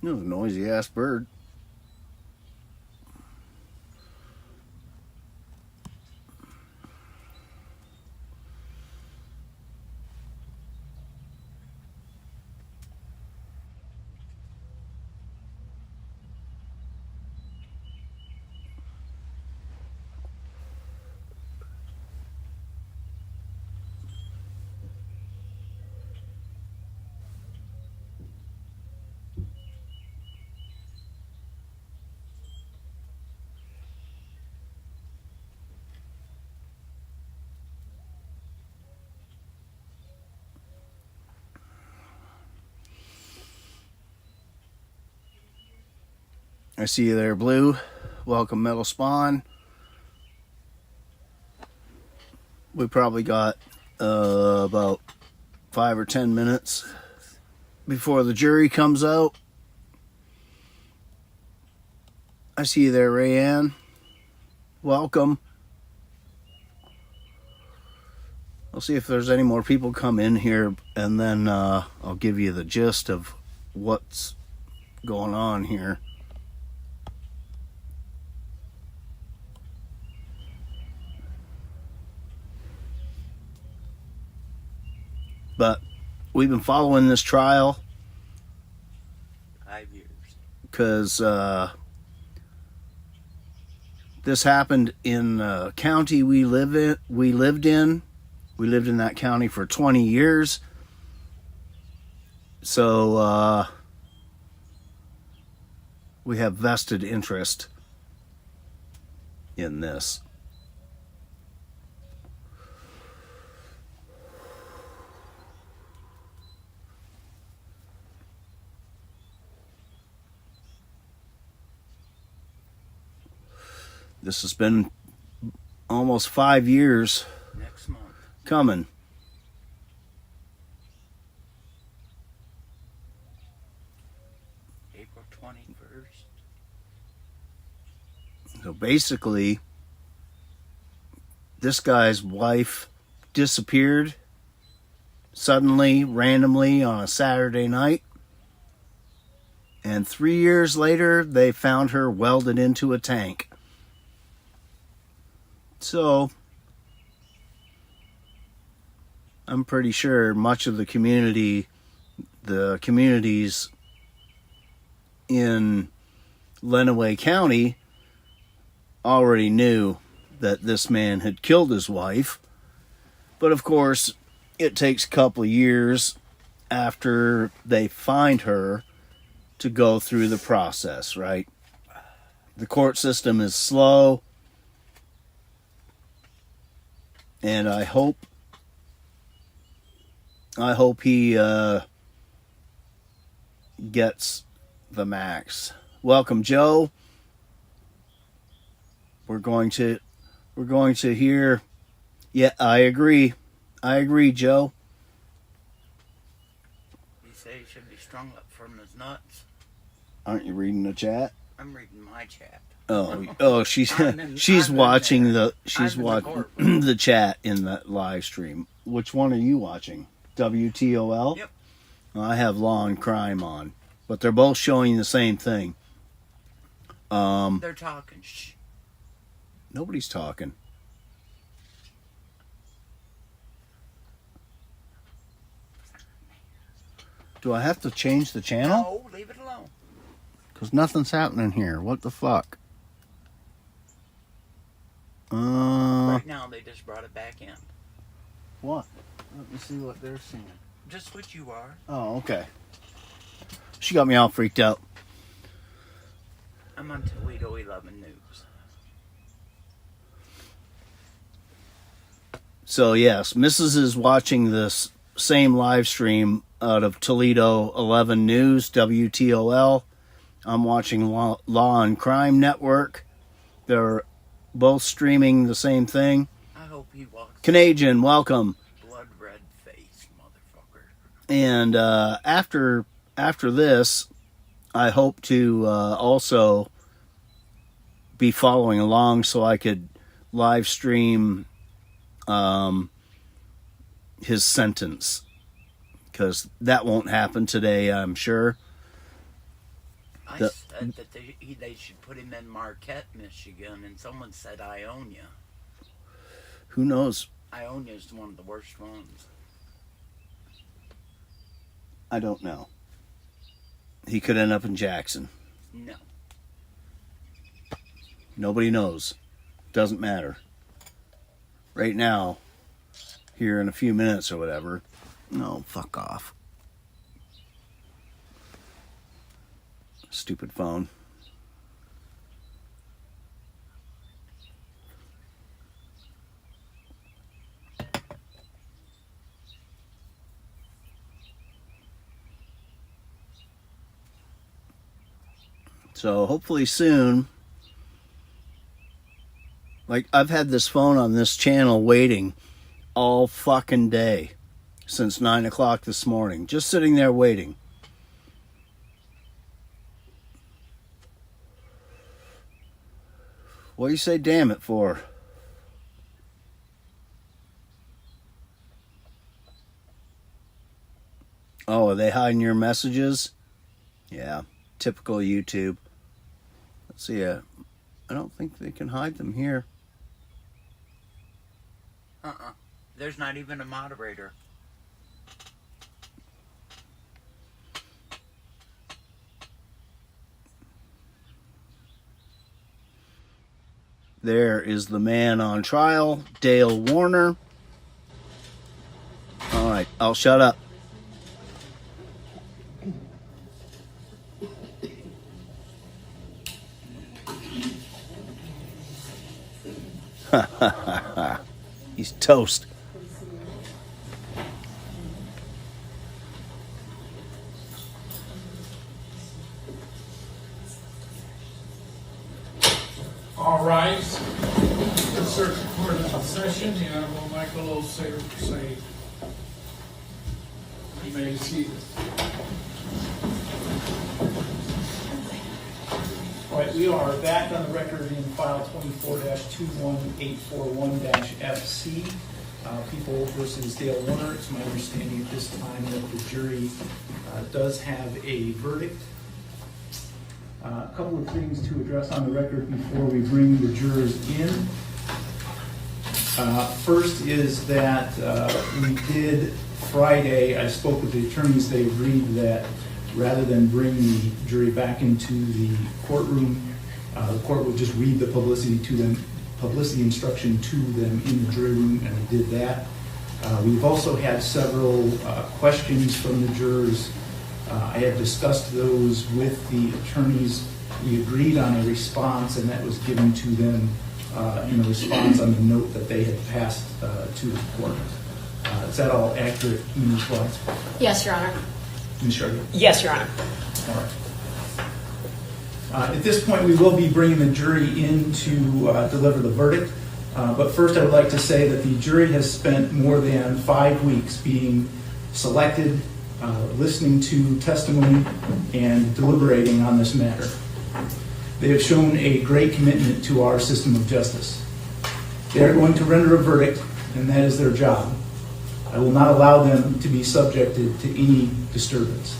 That was a noisy ass bird. I see you there, Blue. Welcome, Metal Spawn. We probably got about 5 or 10 minutes before the jury comes out. I see you there, Rayanne. Welcome. I'll see if there's any more people come in here, and then I'll give you the gist of what's going on here. But we've been following this trial 5 years because this happened in the county we lived in. We lived in that county for 20 years. So we have vested interest in this. This has been almost 5 years next month. coming. April 21st. So basically, this guy's wife disappeared suddenly, randomly on a Saturday night. And 3 years later, they found her welded into a tank. So, I'm pretty sure much of the communities in Lenawee County already knew that this man had killed his wife. But of course, it takes a couple of years after they find her to go through the process, right? The court system is slow. And I hope he gets the max. Welcome, Joe. We're going to hear. Yeah, I agree, Joe. You say he should be strung up from his nuts. Aren't you reading the chat? I'm reading my chat. Oh, she's watching the chat in that live stream. Which one are you watching? WTOL? Yep. I have Law and Crime on, but they're both showing the same thing. They're talking. Shh. Nobody's talking. Do I have to change the channel? No, leave it alone. Because nothing's happening here. What the fuck? Right now, they just brought it back in. What? Let me see what they're seeing. Just what you are. Oh, okay. She got me all freaked out. I'm on Toledo 11 News. So, yes, Mrs. is watching this same live stream out of Toledo 11 News, WTOL. I'm watching Law and Crime Network. They're both streaming the same thing. I hope he walks. Canadian, welcome. Blood red face, motherfucker. And after this, I hope to also be following along so I could live stream his sentence, because that won't happen today, I'm sure. I The- said that they should put him in Marquette, Michigan, and someone said Ionia. Who knows? Ionia is one of the worst ones. I don't know. He could end up in Jackson. No. Nobody knows. Doesn't matter. Right now, here in a few minutes or whatever. No, fuck off. Stupid phone. So hopefully soon, like I've had this phone on this channel waiting all fucking day since 9 o'clock this morning, just sitting there waiting. What do you say damn it for? Oh, are they hiding your messages? Yeah, typical YouTube. Let's see, I don't think they can hide them here. There's not even a moderator. There is the man on trial, Dale Warner. All right, I'll shut up. He's toast. All right. Insert the court into session. The Honorable Michael O. Say. You may be seated. All right, we are back on the record in file 24-21841-FC. People versus Dale Warner. It's my understanding at this time that the jury does have a verdict. A couple of things to address on the record before we bring the jurors in. First is that we did Friday, I spoke with the attorneys, they agreed that rather than bring the jury back into the courtroom, the court would just read the publicity instruction to them in the jury room, and they did that. We've also had several questions from the jurors. I had discussed those with the attorneys. We agreed on a response, and that was given to them in a response on the note that they had passed to the court. Is that all accurate, Ms. Wise? Yes, Your Honor. Ms. Sharkey? Yes, Your Honor. All right. At this point, we will be bringing the jury in to deliver the verdict. But first, I would like to say that the jury has spent more than 5 weeks being selected, listening to testimony, and deliberating on this matter. They have shown a great commitment to our system of justice. They are going to render a verdict, and that is their job. I will not allow them to be subjected to any disturbance.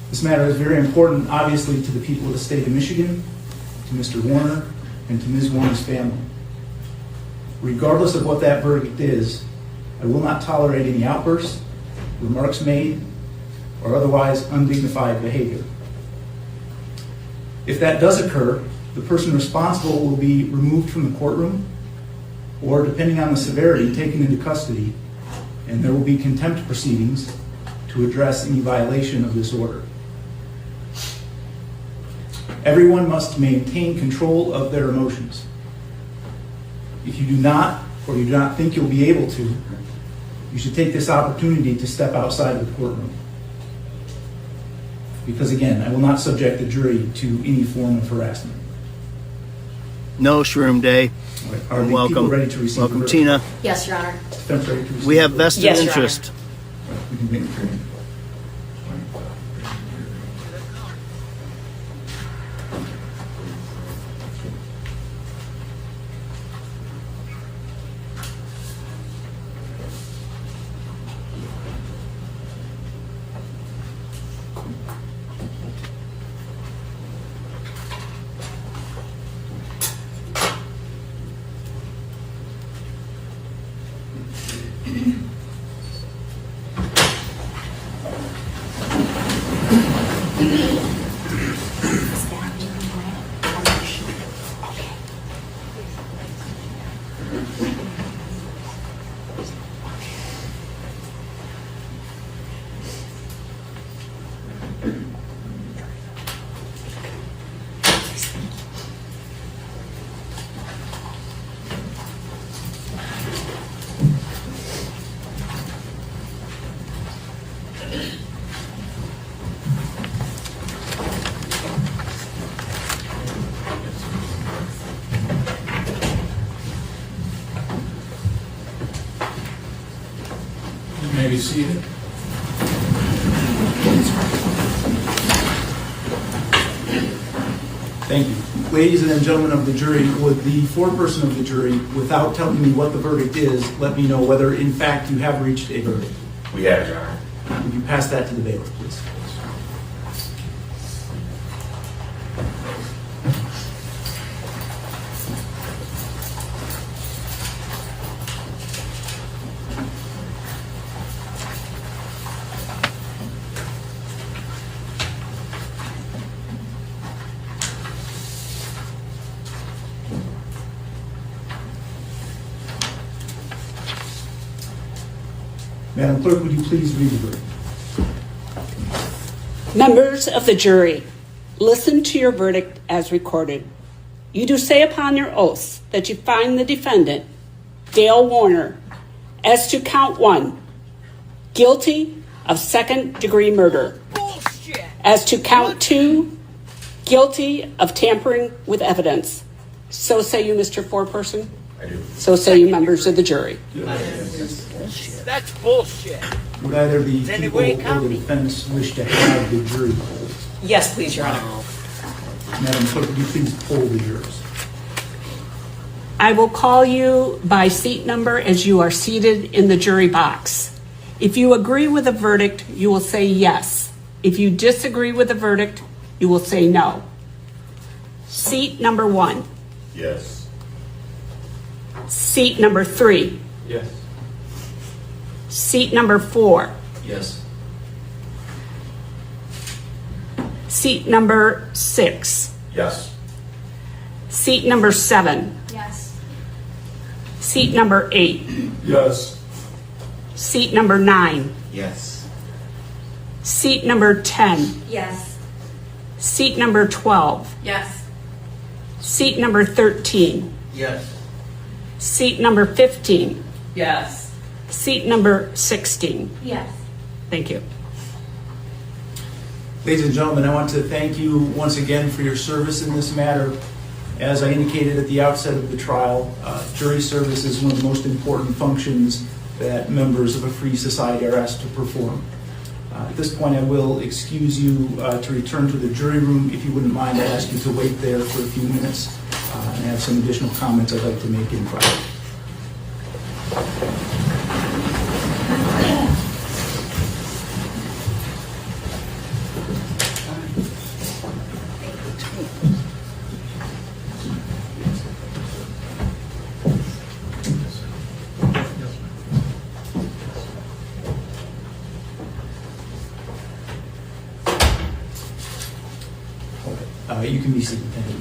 This matter is very important, obviously, to the people of the state of Michigan, to Mr. Warner, and to Ms. Warner's family. Regardless of what that verdict is, I will not tolerate any outbursts, remarks made, or otherwise undignified behavior. If that does occur, the person responsible will be removed from the courtroom, or depending on the severity, taken into custody, and there will be contempt proceedings to address any violation of this order. Everyone must maintain control of their emotions. If you do not, or you do not think you'll be able to, you should take this opportunity to step outside of the courtroom. Because again, I will not subject the jury to any form of harassment. No shroom day. Are the Welcome. people ready to receive Welcome, the verdict? Tina. Yes, Your Honor. Defense ready to receive We have the verdict? vested Yes, Your Honor. interest. We can begin the hearing. You may be seated. Thank you. Ladies and gentlemen of the jury, would the foreperson of the jury, without telling me what the verdict is, let me know whether in fact you have reached a verdict? We have, Your Honor. Would you pass that to the bailiff, please? Madam Clerk, would you please read the verdict? Members of the jury, listen to your verdict as recorded. You do say upon your oaths that you find the defendant, Dale Warner, as to count 1, guilty of second-degree murder. Bullshit! As to count 2, guilty of tampering with evidence. So say you, Mr. Foreperson. I do. So say you, members of the jury. That's bullshit. Would either the Then people away or the county. defense wish to have the jury polled? Yes, please, Your Honor. Madam Clerk, would you please poll the jurors? I will call you by seat number as you are seated in the jury box. If you agree with the verdict, you will say yes. If you disagree with the verdict, you will say no. Seat number 1. Yes. Seat number 3. Yes. Seat number 4. Yes. Seat number 6. Yes. Seat number 7. Yes. Seat number 8. Yes. Seat number 9. Yes. Seat number 10. Yes. Seat number 12. Yes. Seat number 13. Yes. Seat number 15. Yes. Seat number 16. Yes. Thank you. Ladies and gentlemen, I want to thank you once again for your service in this matter. As I indicated at the outset of the trial, jury service is one of the most important functions that members of a free society are asked to perform. At this point, I will excuse you to return to the jury room. If you wouldn't mind, I ask you to wait there for a few minutes and I have some additional comments I'd like to make in private. You can be seated. Thank you.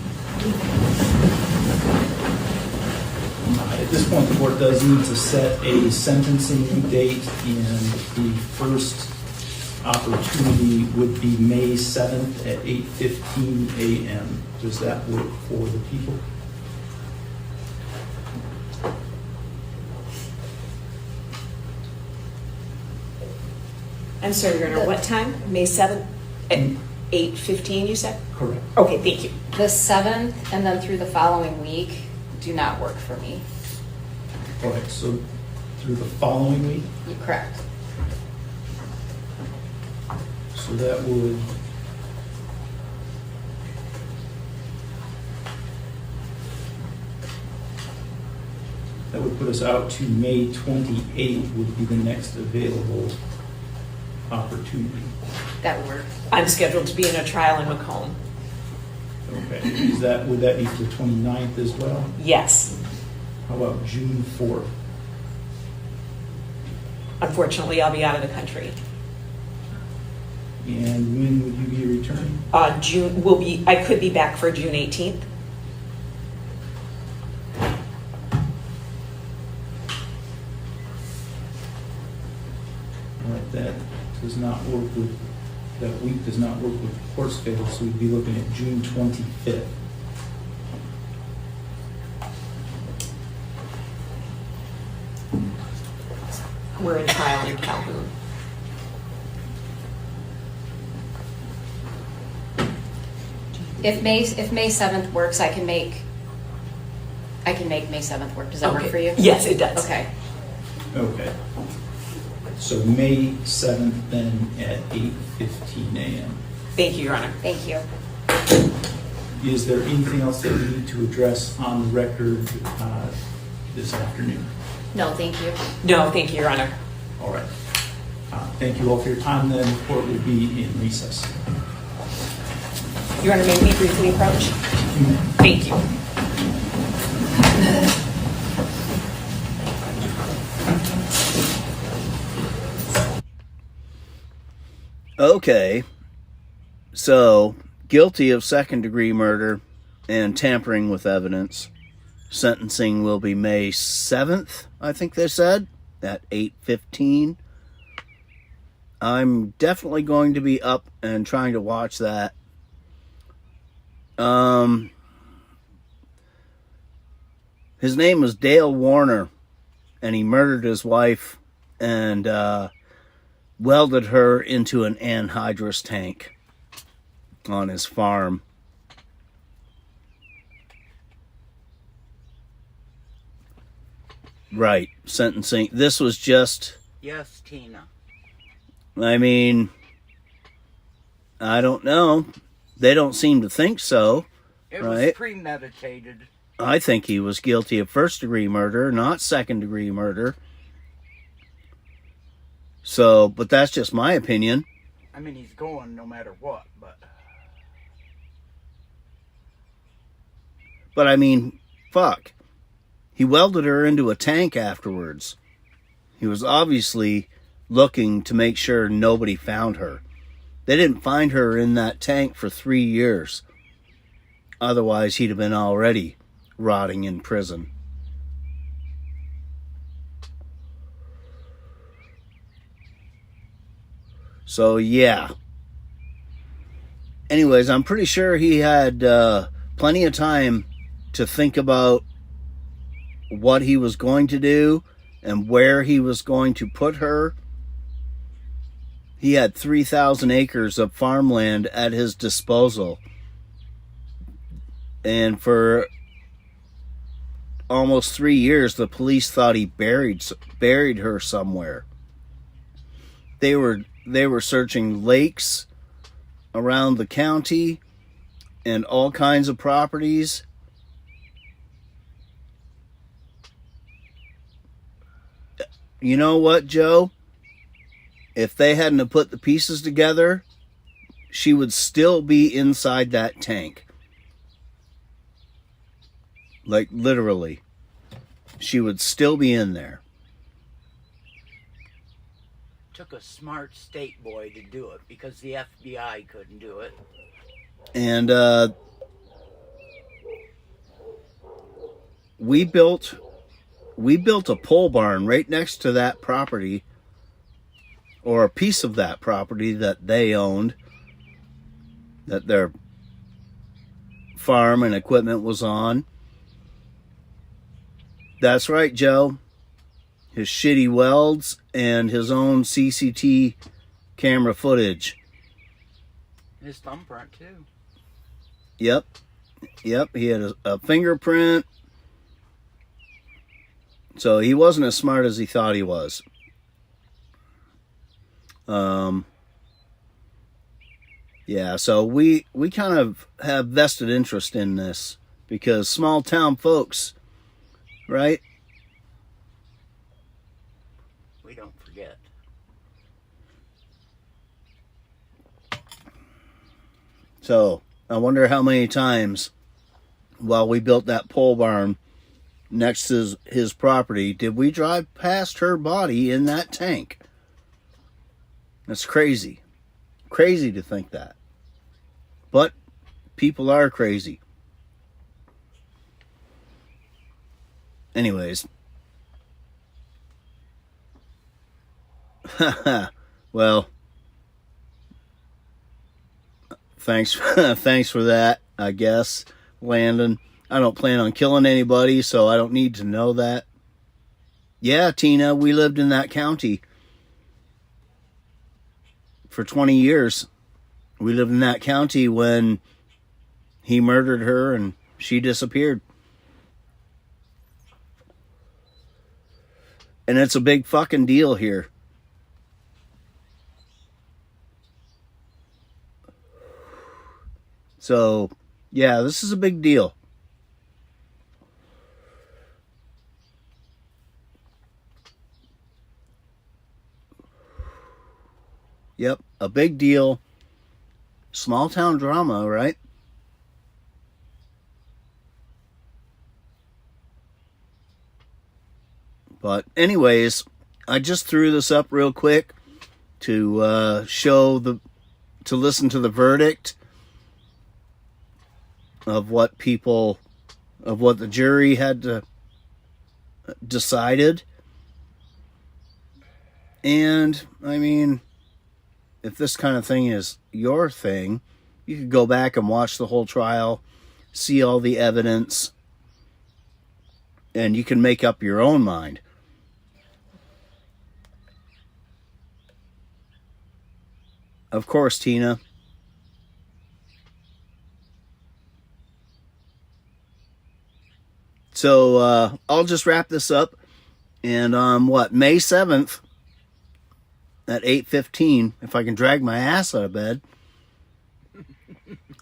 At this point, the court does need to set a sentencing date, and the first opportunity would be May 7th at 8:15 a.m. Does that work for the people? I'm sorry, Your Honor, what time? May 7th at 8:15, you said? Correct. Okay, thank you. The 7th and then through the following week do not work for me. All right, so through the following week, You're correct. so that would put us out to May 28th would be the next available opportunity. That would work. I'm scheduled to be in a trial in Macomb. Okay, would that be for the 29th as well? Yes. How about June 4th? Unfortunately, I'll be out of the country. And when would you be returning? I could be back for June 18th. All right, that does not work with, that week does not work with the court schedule, so we'd be looking at June 25th. We're in trial in Calhoun. If May 7th works, I can make May 7th work. Does that work Okay. for you? Yes, it does. Okay. Okay. So May 7th then at 8:15 a.m. Thank you, Your Honor. Thank you. Is there anything else that we need to address on the record this afternoon? No, thank you. No, thank you, Your Honor. All right. Thank you all for your time then. The court will be in recess. Your Honor, may we briefly approach? Thank you. Okay. So, guilty of second-degree murder and tampering with evidence. Sentencing will be May 7th, I think they said, at 8:15. I'm definitely going to be up and trying to watch that. His name was Dale Warner, and he murdered his wife and welded her into an anhydrous tank on his farm. Right, sentencing. This was just, Yes, Tina. I mean, I don't know. They don't seem to think so. It was Right. premeditated. I think he was guilty of first-degree murder, not second-degree murder. So, but that's just my opinion. I mean, he's going no matter what, but But I mean, fuck. He welded her into a tank afterwards. He was obviously looking to make sure nobody found her. They didn't find her in that tank for 3 years. Otherwise, he'd have been already rotting in prison. So, yeah. Anyways, I'm pretty sure he had plenty of time to think about what he was going to do and where he was going to put her. He had 3,000 acres of farmland at his disposal. And for almost 3 years, the police thought he buried her somewhere. They were searching lakes around the county and all kinds of properties. You know what, Joe? If they hadn't have put the pieces together, she would still be inside that tank. Like, literally. She would still be in there. took a smart state boy to do it because the FBI couldn't do it. And we built a pole barn right next to that property, or a piece of that property that they owned, that their farm and equipment was on. That's right, Joe. His shitty welds and his own CCT camera footage. His thumbprint too. Yep. He had a fingerprint. So he wasn't as smart as he thought he was. Yeah, so we kind of have vested interest in this because small town folks, right? We don't forget. So I wonder how many times while we built that pole barn next to his property did we drive past her body in that tank. That's crazy. Crazy to think that. But people are crazy. Anyways. Well, thanks thanks for that, I guess, Landon. I don't plan on killing anybody, so I don't need to know that. Yeah, Tina, we lived in that county for 20 years. We lived in that county when he murdered her and she disappeared. And it's a big fucking deal here. So, yeah, this is a big deal. Yep, a big deal. Small town drama, right? But anyways, I just threw this up real quick to listen to the verdict of what the jury had decided. And I mean, if this kind of thing is your thing, you could go back and watch the whole trial, see all the evidence, and you can make up your own mind. Of course, Tina. So I'll just wrap this up. And on May 7th at 8:15, if I can drag my ass out of bed,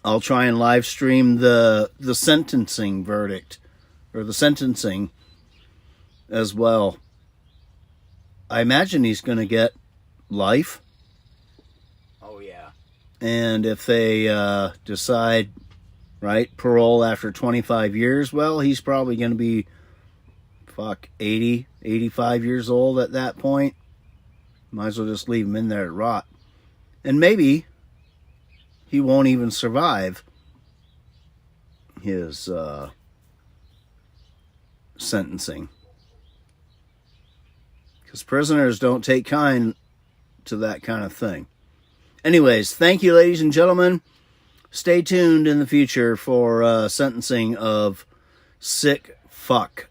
I'll try and live stream the sentencing verdict, or the sentencing as well. I imagine he's going to get life. Oh, yeah. And if they decide, right, parole after 25 years, well, he's probably going to be, 80, 85 years old at that point. Might as well just leave him in there to rot. And maybe he won't even survive his sentencing. Because prisoners don't take kind to that kind of thing. Anyways, thank you, ladies and gentlemen. Stay tuned in the future for sentencing of sick fuck